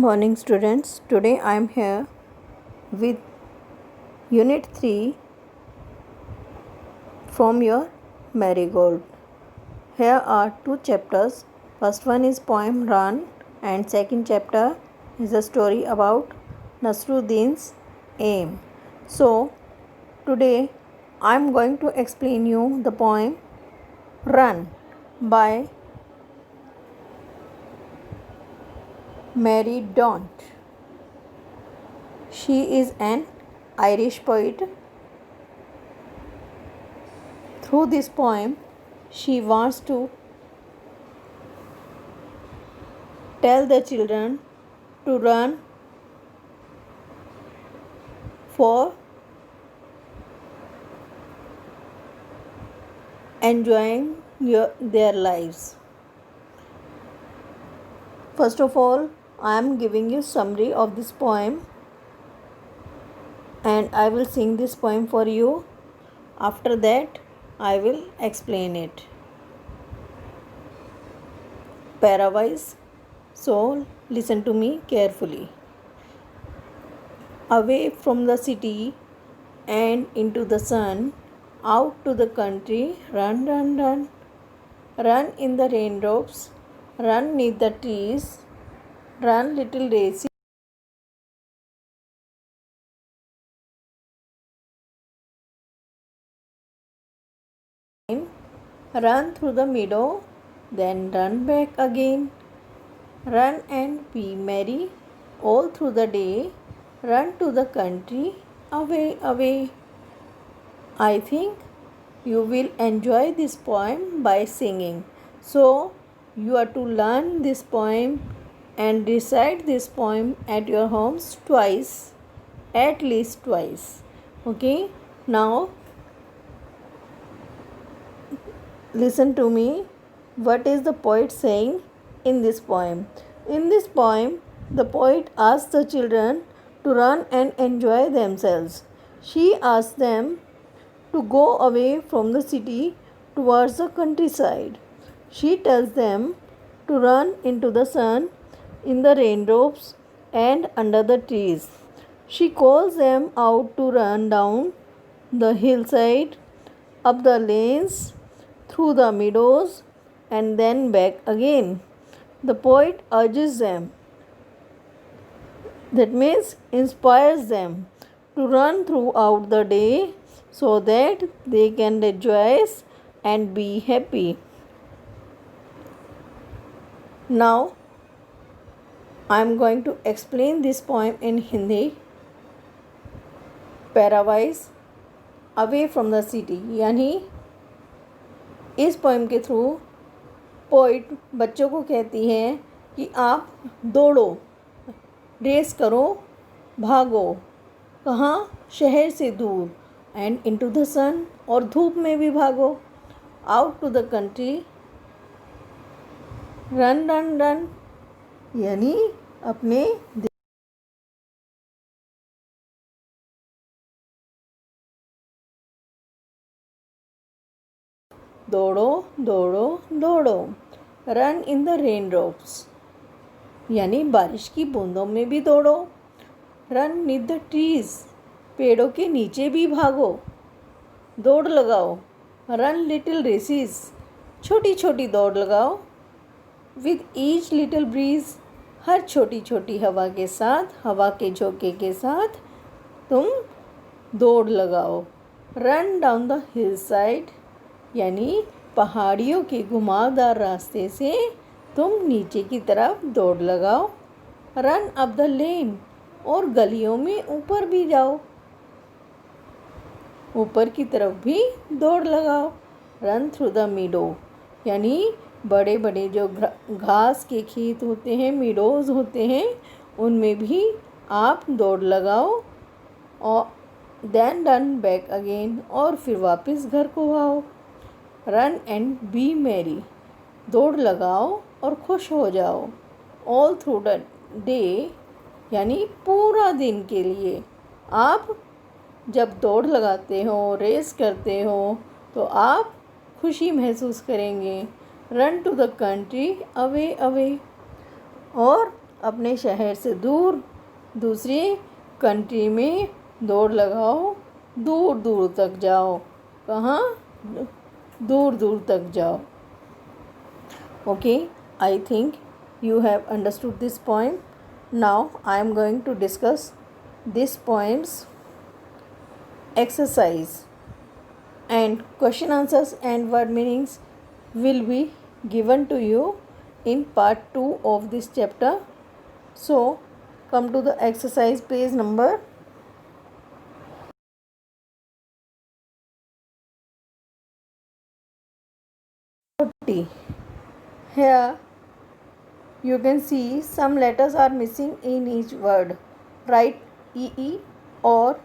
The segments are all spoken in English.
morning, students. Today I am here with Unit 3 from your Marigold. Here are two chapters. First one is poem Run, and second chapter is a story about Nasruddin's aim. So, today I am going to explain you the poem Run by Mary Daunt. She is an Irish poet. Through this poem, she wants to tell the children to run for enjoying their lives. First of all, I am giving you summary of this poem, and I will sing this poem for you. After that, I will explain it pairwise. So listen to me carefully. Away from the city and into the sun, out to the country, run, run, run. Run in the raindrops, run neath the trees, run little daisy. Run through the meadow, then run back again. Run and be merry all through the day. Run to the country, away, away. I think you will enjoy this poem by singing. So, you are to learn this poem and recite this poem at your homes twice, at least twice. Okay, now listen to me. What is the poet saying in this poem? In this poem, the poet asks the children to run and enjoy themselves. She asks them to go away from the city towards the countryside. She tells them to run into the sun, in the raindrops, and under the trees. She calls them out to run down the hillside, up the lanes, through the meadows, and then back again. The poet urges them, that means inspires them, to run throughout the day so that they can rejoice and be happy. Now, I am going to explain this poem in Hindi. Pairwise, away from the city, यानी इस poem के through poet बच्चों को कहती है कि आप दौड़ो, रेस करो, भागो, कहाँ? शहर से दूर, एंड इनटू द सन, और धूप में भी भागो, out to the country, run run run, यानी अपने दौड़ो दौड़ो दौड़ो. Run in the rain drops, यानी बारिश की बूंदों में भी दौड़ो. रन नीथ द ट्रीज, पेड़ों के नीचे भी भागो, दौड़ लगाओ. रन लिटिल रेसिस, छोटी छोटी दौड़ लगाओ. विद ईच लिटिल ब्रीज, हर छोटी छोटी हवा के साथ, हवा के झोंके के साथ तुम दौड़ लगाओ. Run down the hill side, यानी पहाड़ियों के घुमावदार रास्ते से तुम नीचे की तरफ दौड़ लगाओ. रन अप द लेन, और गलियों में ऊपर भी जाओ, ऊपर की तरफ भी दौड़ लगाओ. रन थ्रू द मीडो, यानी बड़े बड़े जो घास के खेत होते हैं, मीडोज़ होते हैं, उनमें भी आप दौड़ लगाओ. और देन रन बैक अगेन, और फिर वापस घर को आओ. रन एंड बी मैरी, दौड़ लगाओ और खुश हो जाओ. ऑल थ्रू द डे, यानी पूरा दिन के लिए. आप जब दौड़ लगाते हो, रेस करते हो, तो आप खुशी महसूस करेंगे. Run to the country, away away, और अपने शहर से दूर दूसरी कंट्री में दौड़ लगाओ, दूर दूर तक जाओ। कहाँ? दूर दूर तक जाओ। Okay, I think you have understood this poem. Now I am going to discuss this poem's exercise, and question answers and word meanings will be given to you in part 2 of this chapter. So come to the exercise, page number 40. Here you can see some letters are missing in each word. Write EE or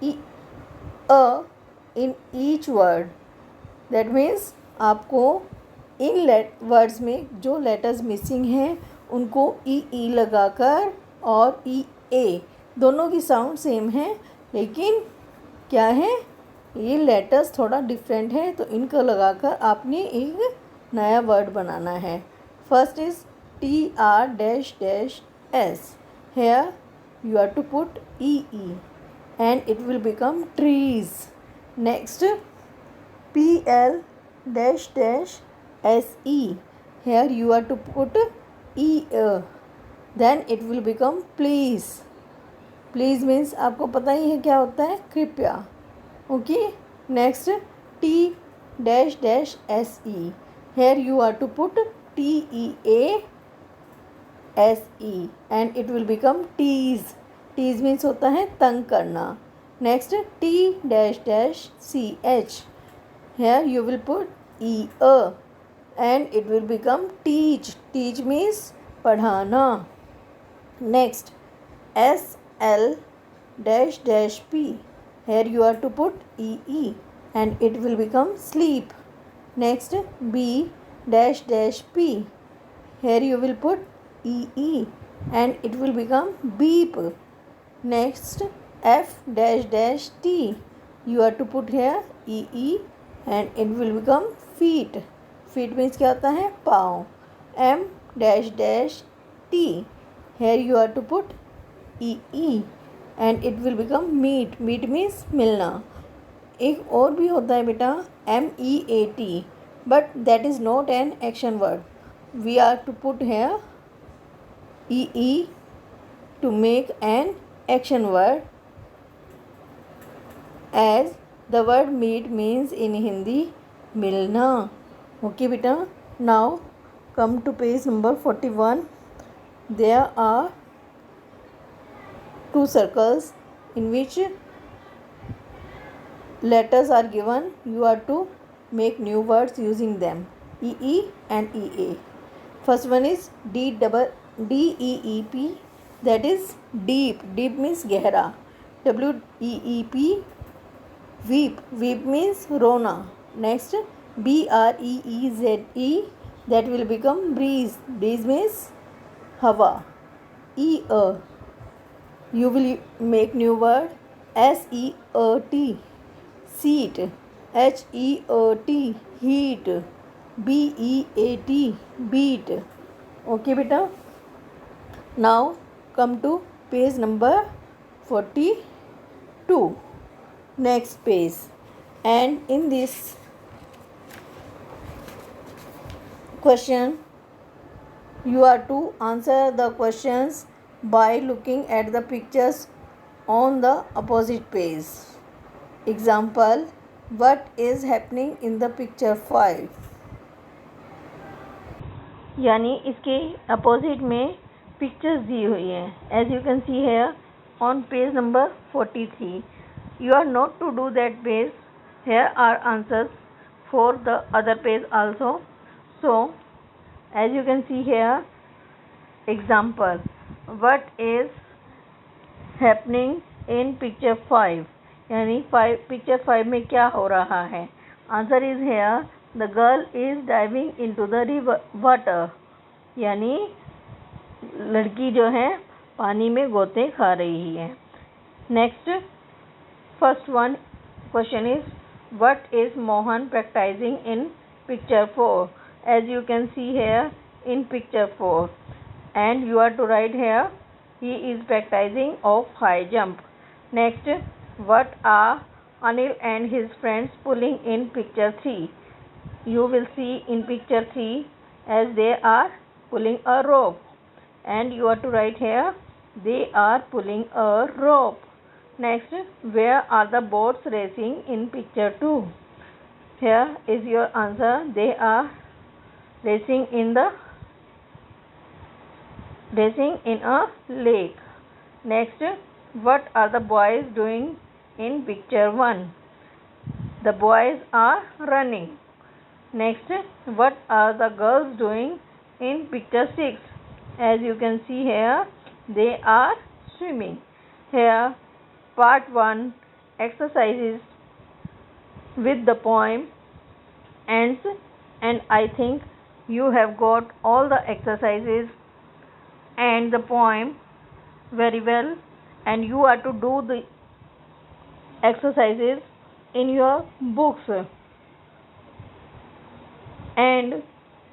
E A in each word. That means आपको इन words में जो letters missing हैं उनको ई लगाकर, और ई ए दोनों की sound same है, लेकिन क्या है, ये लेटर्स थोड़ा डिफरेंट है, तो इनको लगाकर आपने एक नया वर्ड बनाना है. First is TR-S. Here you have to put EE and it will become trees. Next, PL-SE. Here you have to put E, then it will become please. Please means आपको पता ही है क्या होता है, कृपया. Okay. Next, T-SE. Here you have to put TEASE and it will become tease. Tease means होता है तंग करना. Next, T-CH. Here you will put EA and it will become teach. Teach means पढ़ाना. Next, SL-P. Here you have to put EE and it will become sleep. Next, B-P. Here you will put EE and it will become beep. Next, F-T. You have to put here EE and it will become feet. Feet means क्या होता है, पाँव. M-T. Here you have to put EE and it will become meet. Meet means मिलना. एक और भी होता है बेटा, MEAT, but that is not an action word. We are to put here EE to make an action word, as the word meet means in Hindi मिलना. Okay बेटा. Now come to page number 41. There are two circles in which letters are given. You are to make new words using them, EE and EA. First one is DEEP, that is deep. Deep means गहरा. WEEP, weep. Weep means रोना. Next, BREEZE, that will become breeze. Breeze means हवा. EA, you will make new word SEAT, seat. HEAT, heat. BEAT, beat. Okay beta. Now come to page number 42. Next page. And in this question you are to answer the questions by looking at the pictures on the opposite page. Example, what is happening in the picture 5? यानी इसके opposite में pictures दी हुई हैं. As you can see here on page number 43. You are not to do that page. Here are answers for the other page also. So as you can see here, example, what is happening in picture 5. यानी picture 5 में क्या हो रहा है. Answer is here, the girl is diving into the water. यानी लड़की जो है पानी में गोते खा रही है. Next, first one question is what is Mohan practicing in picture 4. As you can see here in picture 4, and you are to write here he is practicing of high jump. Next, what are Anil and his friends pulling in picture 3? You will see in picture 3 as they are pulling a rope, and you are to write here they are pulling a rope. Next, where are the boats racing in picture 2? Here is your answer. They are racing in a lake. Next, what are the boys doing in picture 1? The boys are running. Next, what are the girls doing in picture 6? As you can see here, they are swimming. Here, part 1 exercises with the poem ends, and I think you have got all the exercises and the poem very well, and you are to do the exercises in your books, and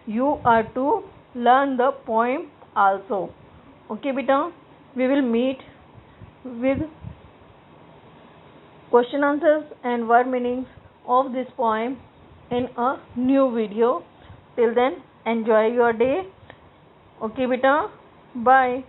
you are to learn the poem also. Okay beta, we will meet with question answers and word meanings of this poem in a new video. Till then, enjoy your day. Okay beta, bye.